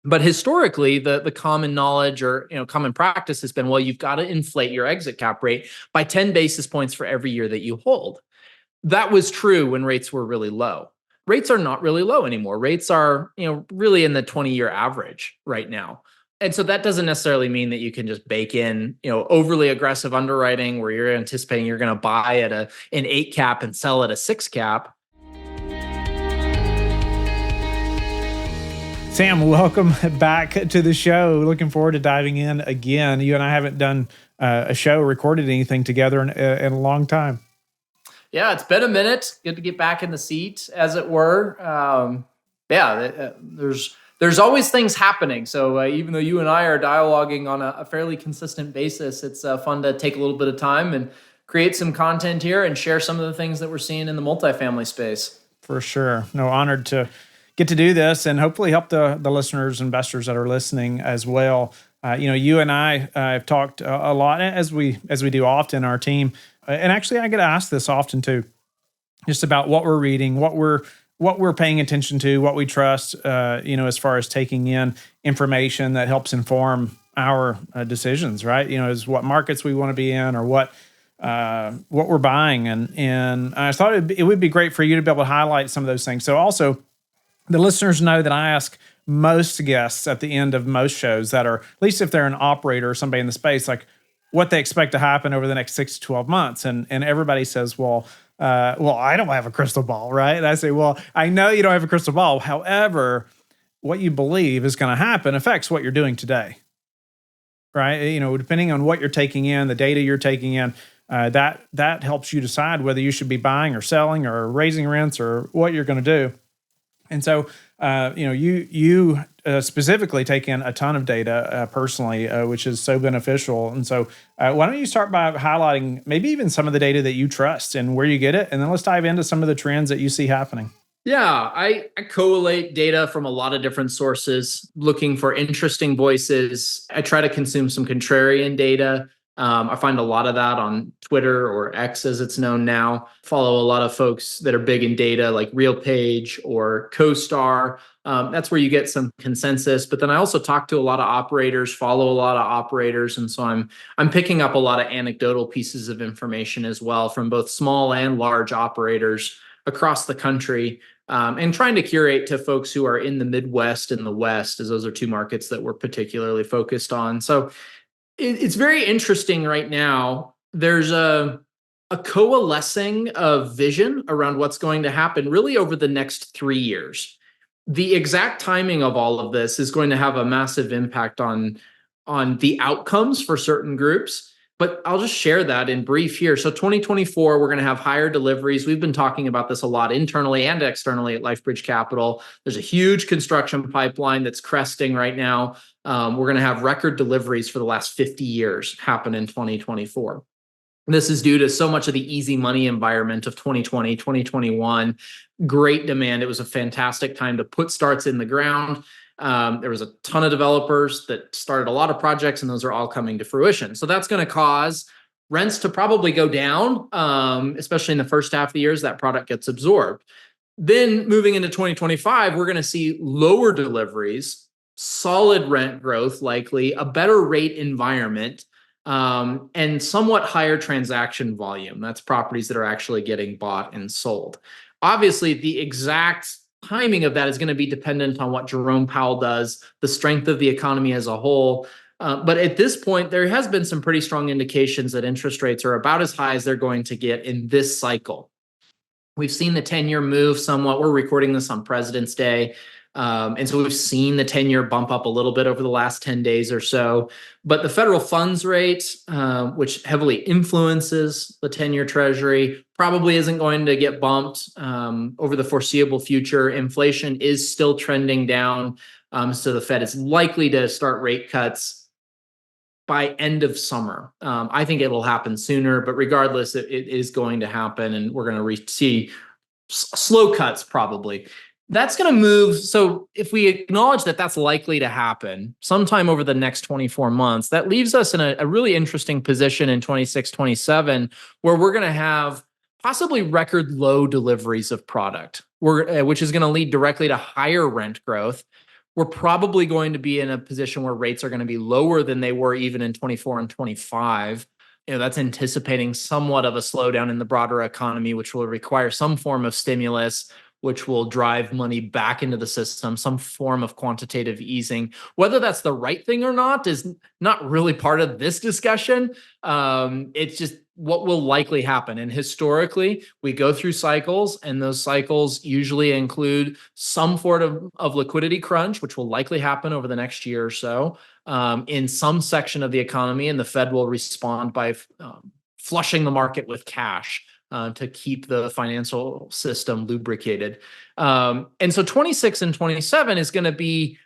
But historically, the common knowledge or common practice has been, well, you've got to inflate your exit cap rate by 10 basis points for every year that you hold. That was true when rates were really low. Rates are not really low anymore. Rates are, really in the 20-year average right now. And so that doesn't necessarily mean that you can just bake in, overly aggressive underwriting where you're anticipating you're going to buy at an 8 cap and sell at a 6 cap. Sam, welcome back to the show. Looking forward to diving in again. You and I haven't done a show, recorded anything together in a long time. Yeah, it's been a minute. Good to get back in the seat, as it were. There's always things happening. So even though you and I are dialoguing on a fairly consistent basis, it's fun to take a little bit of time and create some content here and share some of the things that we're seeing in the multifamily space. For sure. No, honored to get to do this and hopefully help the listeners, investors that are listening as well. You and I have talked a lot, as we do often, our team. And actually, I get asked this often too, just about what we're reading, what we're paying attention to, what we trust, as far as taking in information that helps inform our decisions, right? Is what markets we want to be in or what we're buying. And I thought it would be great for you to be able to highlight some of those things. So also, the listeners know that I ask most guests at the end of most shows that are, at least if they're an operator or somebody in the space, like what they expect to happen over the next 6 to 12 months. And everybody says, well, I don't have a crystal ball, right? And I say, well, I know you don't have a crystal ball. However, what you believe is going to happen affects what you're doing today, right? Depending on what you're taking in, the data you're taking in, that helps you decide whether you should be buying or selling or raising rents or what you're going to do. And so, you specifically take in a ton of data personally, which is so beneficial. And so why don't you start by highlighting maybe even some of the data that you trust and where you get it? And then let's dive into some of the trends that you see happening. Yeah, I collate data from a lot of different sources, looking for interesting voices. I try to consume some contrarian data. I find a lot of that on Twitter, or X as it's known now. Follow a lot of folks that are big in data like RealPage or CoStar. That's where you get some consensus. But then I also talk to a lot of operators, follow a lot of operators. And so I'm picking up a lot of anecdotal pieces of information as well from both small and large operators across the country, and trying to curate to folks who are in the Midwest and the West, as those are two markets that we're particularly focused on. So it's very interesting right now. There's a coalescing of vision around what's going to happen really over the next 3 years. The exact timing of all of this is going to have a massive impact on the outcomes for certain groups. But I'll just share that in brief here. So 2024, we're going to have higher deliveries. We've been talking about this a lot internally and externally at LifeBridge Capital. There's a huge construction pipeline that's cresting right now. We're going to have record deliveries for the last 50 years happen in 2024. This is due to so much of the easy money environment of 2020, 2021. Great demand. It was a fantastic time to put starts in the ground. There was a ton of developers that started a lot of projects, and those are all coming to fruition. So that's going to cause rents to probably go down, especially in the first half of the year as that product gets absorbed. Then moving into 2025, we're going to see lower deliveries, solid rent growth, likely a better rate environment, and somewhat higher transaction volume. That's properties that are actually getting bought and sold. Obviously, the exact timing of that is going to be dependent on what Jerome Powell does, the strength of the economy as a whole. But at this point, there has been some pretty strong indications that interest rates are about as high as they're going to get in this cycle. We've seen the 10-year move somewhat. We're recording this on President's Day. And so we've seen the 10-year bump up a little bit over the last 10 days or so. But the federal funds rate, which heavily influences the 10-year Treasury, probably isn't going to get bumped over the foreseeable future. Inflation is still trending down. So the Fed is likely to start rate cuts by end of summer. I think it will happen sooner, but regardless, it is going to happen. And we're going to see slow cuts probably. That's going to move. So if we acknowledge that that's likely to happen sometime over the next 24 months, that leaves us in a really interesting position in 26, 27, where we're going to have possibly record low deliveries of product, which is going to lead directly to higher rent growth. we're probably going to be in a position where rates are going to be lower than they were even in 24 and 25. That's anticipating somewhat of a slowdown in the broader economy, which will require some form of stimulus, which will drive money back into the system, some form of quantitative easing. Whether that's the right thing or not is not really part of this discussion. It's just what will likely happen. And historically, we go through cycles, and those cycles usually include some sort of liquidity crunch, which will likely happen over the next year or so in some section of the economy, and the Fed will respond by flushing the market with cash to keep the financial system lubricated. And so 26 and 27 is going to be,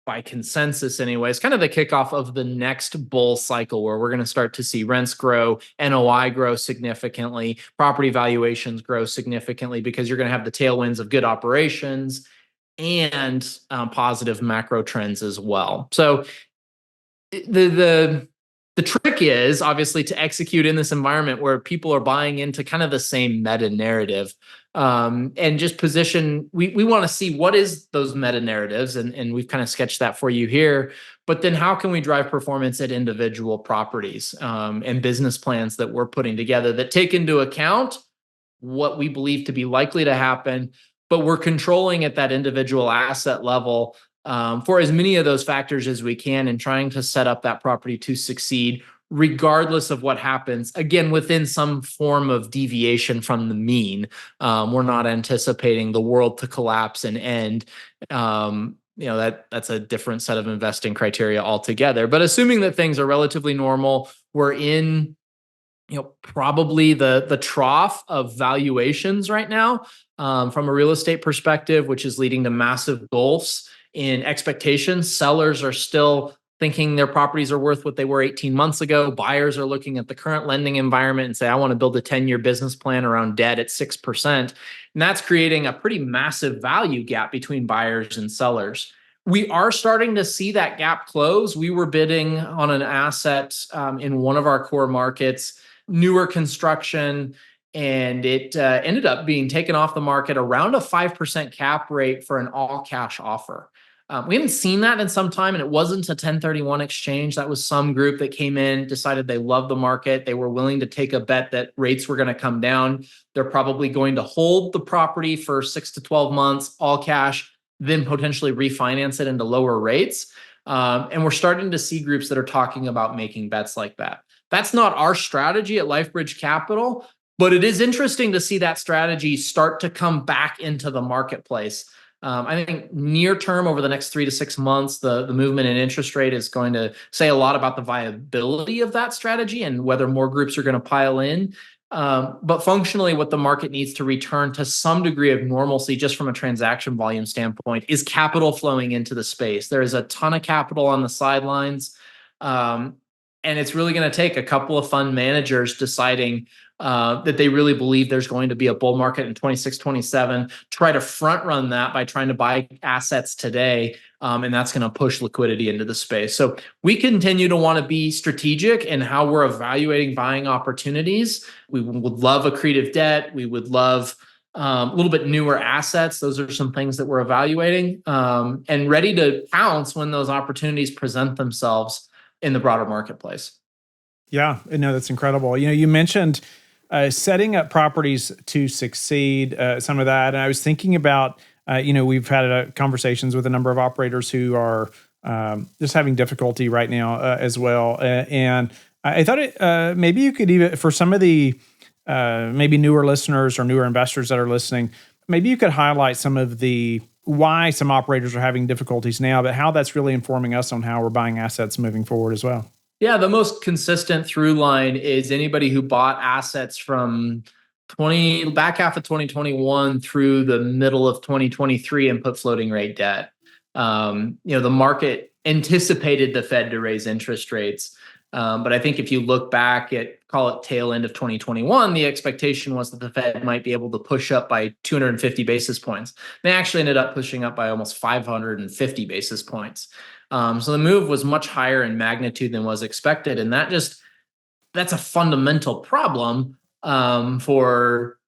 by consensus anyways, kind of the kickoff of the next bull cycle, where we're going to start to see rents grow, NOI grow significantly, property valuations grow significantly, because you're going to have the tailwinds of good operations and positive macro trends as well. So the trick is obviously to execute in this environment where people are buying into kind of the same meta narrative, and just position. We want to see what is those meta narratives, and we've kind of sketched that for you here. But then how can we drive performance at individual properties and business plans that we're putting together that take into account what we believe to be likely to happen, but we're controlling at that individual asset level for as many of those factors as we can, and trying to set up that property to succeed regardless of what happens, again, within some form of deviation from the mean. We're not anticipating the world to collapse and end. That's a different set of investing criteria altogether. But assuming that things are relatively normal, we're in probably the trough of valuations right now from a real estate perspective, which is leading to massive gulfs in expectations. Sellers are still thinking their properties are worth what they were 18 months ago. Buyers are looking at the current lending environment and say, I want to build a 10-year business plan around debt at 6%. And that's creating a pretty massive value gap between buyers and sellers. We are starting to see that gap close. We were bidding on an asset in one of our core markets, newer construction, and it ended up being taken off the market around a 5% cap rate for an all-cash offer. We haven't seen that in some time, and it wasn't a 1031 exchange. That was some group that came in, decided they loved the market. They were willing to take a bet that rates were going to come down. They're probably going to hold the property for 6 to 12 months, all cash, then potentially refinance it into lower rates. And we're starting to see groups that are talking about making bets like that. That's not our strategy at LifeBridge Capital, but it is interesting to see that strategy start to come back into the marketplace. I think near term, over the next 3 to 6 months, the movement in interest rate is going to say a lot about the viability of that strategy and whether more groups are going to pile in. But functionally, what the market needs to return to some degree of normalcy, just from a transaction volume standpoint, is capital flowing into the space. There is a ton of capital on the sidelines. And it's really going to take a couple of fund managers deciding that they really believe there's going to be a bull market in 26, 27, try to front run that by trying to buy assets today. And that's going to push liquidity into the space. So we continue to want to be strategic in how we're evaluating buying opportunities. We would love accretive debt. We would love a little bit newer assets. Those are some things that we're evaluating and ready to pounce when those opportunities present themselves in the broader marketplace. Yeah, no, that's incredible. You mentioned setting up properties to succeed, some of that. And I was thinking about, we've had conversations with a number of operators who are just having difficulty right now as well. And I thought maybe you could even, for some of the maybe newer listeners or newer investors that are listening, maybe you could highlight some of the why some operators are having difficulties now, but how that's really informing us on how we're buying assets moving forward as well. Yeah, the most consistent through line is anybody who bought assets from back half of 2021 through the middle of 2023 and put floating rate debt. The market anticipated the Fed to raise interest rates. But I think if you look back at, call it tail end of 2021, the expectation was that the Fed might be able to push up by 250 basis points. They actually ended up pushing up by almost 550 basis points. So the move was much higher in magnitude than was expected. And that's a fundamental problem for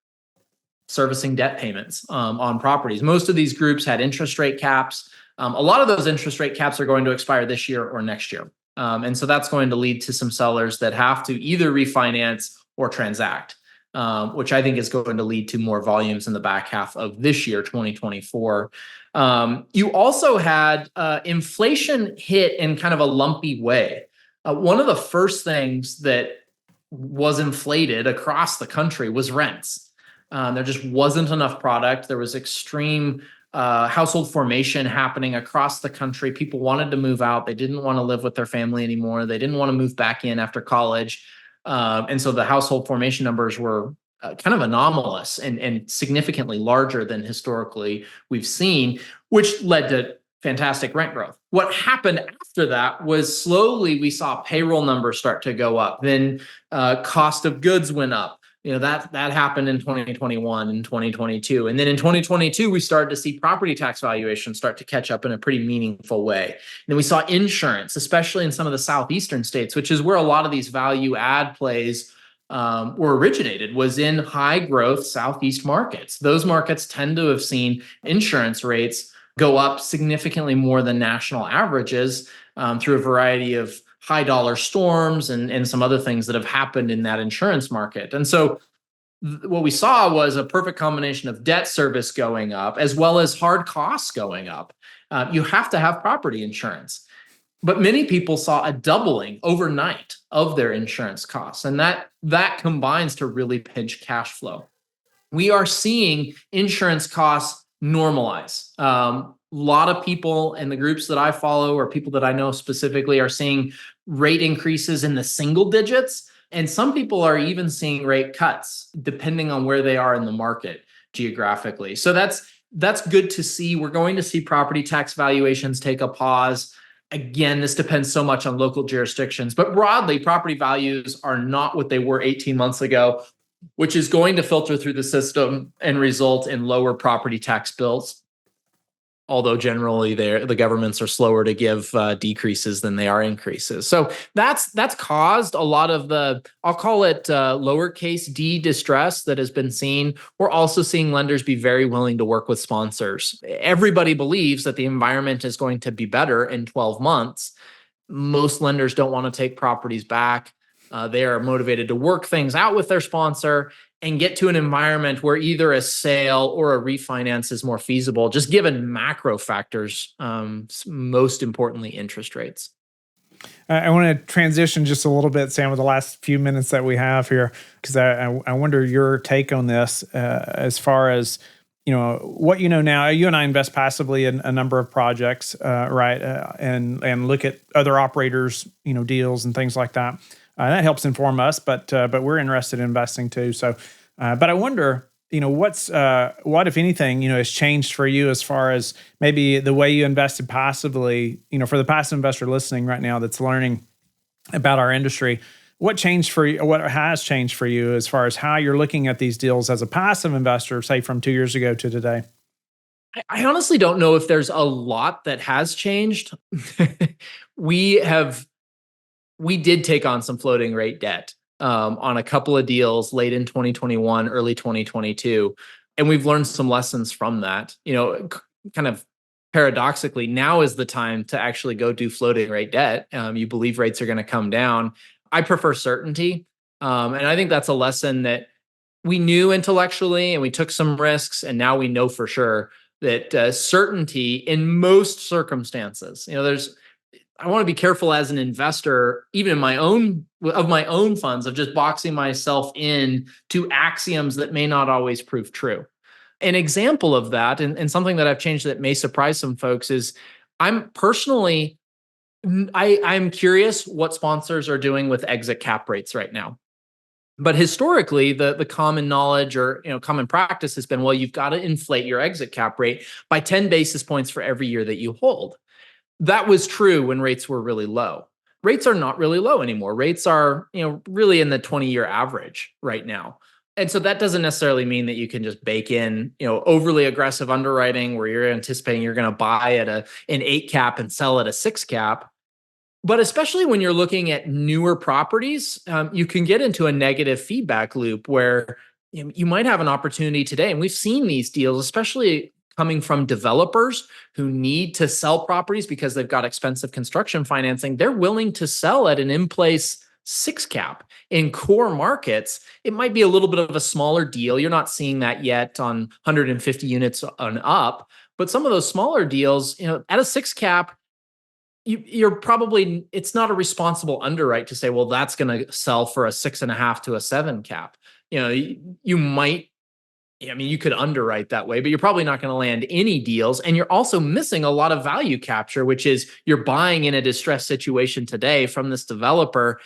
servicing debt payments on properties. Most of these groups had interest rate caps. A lot of those interest rate caps are going to expire this year or next year. And so that's going to lead to some sellers that have to either refinance or transact, which I think is going to lead to more volumes in the back half of this year, 2024. You also had inflation hit in kind of a lumpy way. One of the first things that was inflated across the country was rents. There just wasn't enough product. There was extreme household formation happening across the country. People wanted to move out. They didn't want to live with their family anymore. They didn't want to move back in after college. And so the household formation numbers were kind of anomalous and significantly larger than historically we've seen, which led to fantastic rent growth. What happened after that was slowly we saw payroll numbers start to go up. Then cost of goods went up. That happened in 2021 and 2022. And then in 2022, we started to see property tax valuations start to catch up in a pretty meaningful way. And then we saw insurance, especially in some of the southeastern states, which is where a lot of these value add plays were originated, was in high growth Southeast markets. Those markets tend to have seen insurance rates go up significantly more than national averages through a variety of high dollar storms and some other things that have happened in that insurance market. And so what we saw was a perfect combination of debt service going up as well as hard costs going up. You have to have property insurance. But many people saw a doubling overnight of their insurance costs, and that combines to really pinch cash flow. We are seeing insurance costs normalize. A lot of people in the groups that I follow or people that I know specifically are seeing rate increases in the single digits, and some people are even seeing rate cuts depending on where they are in the market geographically. So that's good to see. We're going to see property tax valuations take a pause. Again, this depends so much on local jurisdictions, but broadly, property values are not what they were 18 months ago, which is going to filter through the system and result in lower property tax bills. Although generally the governments are slower to give decreases than they are increases. So that's caused a lot of the, I'll call it lowercase d distress that has been seen. We're also seeing lenders be very willing to work with sponsors. Everybody believes that the environment is going to be better in 12 months. Most lenders don't want to take properties back. They are motivated to work things out with their sponsor and get to an environment where either a sale or a refinance is more feasible, just given macro factors, most importantly, interest rates. I want to transition just a little bit, Sam, with the last few minutes that we have here, because I wonder your take on this as far as, what you know now. You and I invest passively in a number of projects, right? And look at other operators, deals and things like that. That helps inform us, but we're interested in investing too. So, but I wonder, what if anything, has changed for you as far as maybe the way you invested passively, for the passive investor listening right now that's learning about our industry. What changed for you? What has changed for you as far as how you're looking at these deals as a passive investor, say from 2 years ago to today? I honestly don't know if there's a lot that has changed. We did take on some floating rate debt on a couple of deals late in 2021, early 2022. And we've learned some lessons from that. Kind of paradoxically, now is the time to actually go do floating rate debt. You believe rates are going to come down. I prefer certainty. And I think that's a lesson that we knew intellectually and we took some risks. And now we know for sure that certainty in most circumstances, I want to be careful as an investor, even in my own funds, of just boxing myself in to axioms that may not always prove true. An example of that, and something that I've changed that may surprise some folks, is I'm curious what sponsors are doing with exit cap rates right now. But historically, the common knowledge or common practice has been, well, you've got to inflate your exit cap rate by 10 basis points for every year that you hold. That was true when rates were really low. Rates are not really low anymore. Rates are, really in the 20-year average right now. And so that doesn't necessarily mean that you can just bake in, overly aggressive underwriting where you're anticipating you're going to buy at an 8 cap and sell at a 6 cap. But especially when you're looking at newer properties, you can get into a negative feedback loop where you might have an opportunity today. And we've seen these deals, especially coming from developers who need to sell properties because they've got expensive construction financing. They're willing to sell at an in-place 6 cap. In core markets, it might be a little bit of a smaller deal. You're not seeing that yet on 150 units and up, but some of those smaller deals, at a 6 cap, you're probably, it's not a responsible underwrite to say, well, that's going to sell for a 6.5 to a 7 cap. You might, you could underwrite that way, but you're probably not going to land any deals. And you're also missing a lot of value capture, which is you're buying in a distressed situation today from this developer,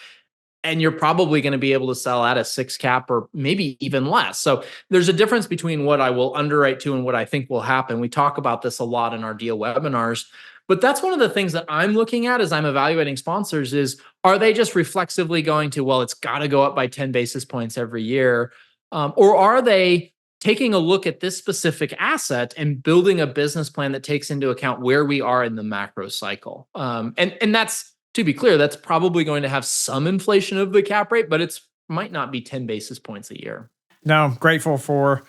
and you're probably going to be able to sell at a 6 cap or maybe even less. So there's a difference between what I will underwrite to and what I think will happen. We talk about this a lot in our deal webinars, but that's one of the things that I'm looking at as I'm evaluating sponsors is, are they just reflexively going to, well, it's got to go up by 10 basis points every year? Or are they taking a look at this specific asset and building a business plan that takes into account where we are in the macro cycle? And that's, to be clear, that's probably going to have some inflation of the cap rate, but it's might not be 10 basis points a year. No, I'm grateful for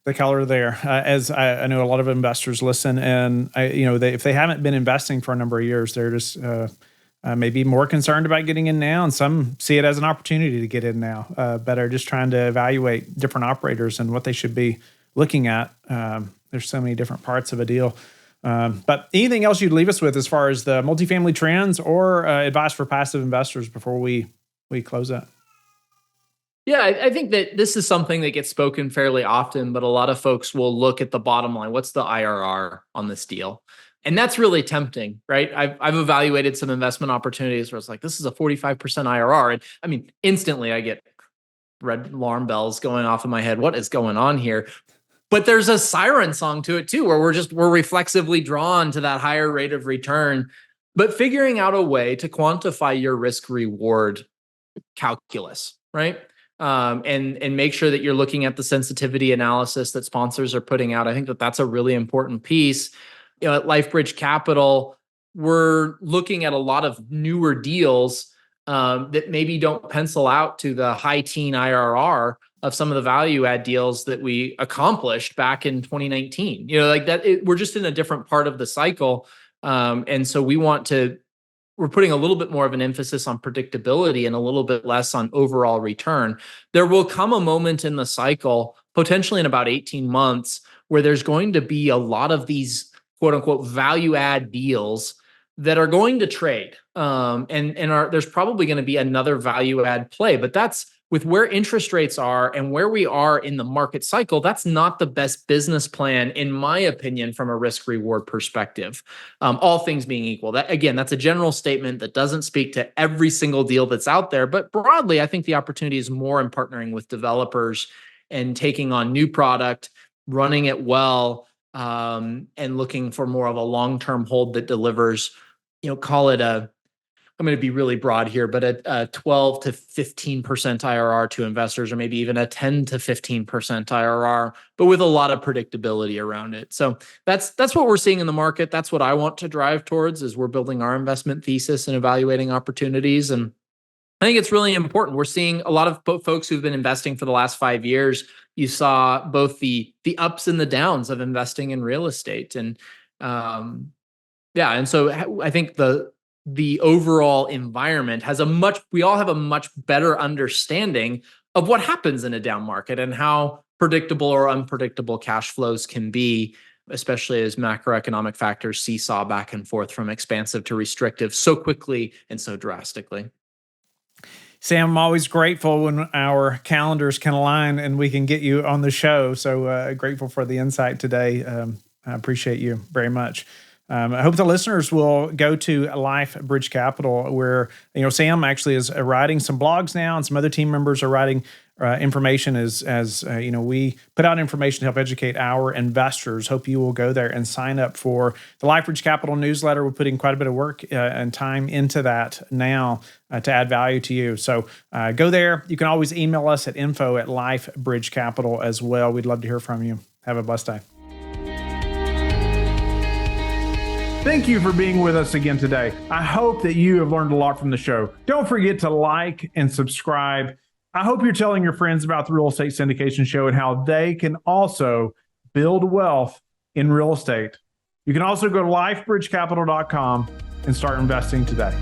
the color there. As I know a lot of investors listen, and if they haven't been investing for a number of years, they're just maybe more concerned about getting in now, and some see it as an opportunity to get in now, but are just trying to evaluate different operators and what they should be looking at. There's so many different parts of a deal. But anything else you'd leave us with as far as the multifamily trends or advice for passive investors before we close out? Yeah, I think that this is something that gets spoken fairly often, but a lot of folks will look at the bottom line. What's the IRR on this deal? And that's really tempting, right? I've evaluated some investment opportunities where it's like, this is a 45% IRR. And instantly I get red alarm bells going off in my head. What is going on here? But there's a siren song to it too, where we're reflexively drawn to that higher rate of return. But figuring out a way to quantify your risk reward calculus, right? And make sure that you're looking at the sensitivity analysis that sponsors are putting out. I think that that's a really important piece. At LifeBridge Capital, we're looking at a lot of newer deals that maybe don't pencil out to the high teen IRR of some of the value add deals that we accomplished back in 2019. We're just in a different part of the cycle. And so we're putting a little bit more of an emphasis on predictability and a little bit less on overall return. There will come a moment in the cycle, potentially in about 18 months, where there's going to be a lot of these quote unquote value add deals that are going to trade. There's probably going to be another value add play, but that's with where interest rates are and where we are in the market cycle. That's not the best business plan, in my opinion, from a risk reward perspective. All things being equal, that's a general statement that doesn't speak to every single deal that's out there. But broadly, I think the opportunity is more in partnering with developers and taking on new product, running it well, and looking for more of a long-term hold that delivers, call it I'm going to be really broad here, but a 12 to 15% IRR to investors, or maybe even a 10 to 15% IRR, but with a lot of predictability around it. So that's what we're seeing in the market. That's what I want to drive towards as we're building our investment thesis and evaluating opportunities. And I think it's really important. We're seeing a lot of folks who've been investing for the last 5 years. You saw both the ups and the downs of investing in real estate. And and so I think the overall environment we all have a much better understanding of what happens in a down market and how predictable or unpredictable cash flows can be, especially as macroeconomic factors seesaw back and forth from expansive to restrictive so quickly and so drastically. Sam, I'm always grateful when our calendars can align and we can get you on the show. So grateful for the insight today. I appreciate you very much. I hope the listeners will go to LifeBridge Capital, where Sam actually is writing some blogs now, and some other team members are writing information as we put out information to help educate our investors. Hope you will go there and sign up for the LifeBridge Capital newsletter. We're putting quite a bit of work and time into that now to add value to you. So go there. You can always email us at info@LifeBridge Capital as well. We'd love to hear from you. Have a blessed day. Thank you for being with us again today. I hope that you have learned a lot from the show. Don't forget to like and subscribe. I hope you're telling your friends about the Real Estate Syndication Show and how they can also build wealth in real estate. You can also go to lifebridgecapital.com and start investing today.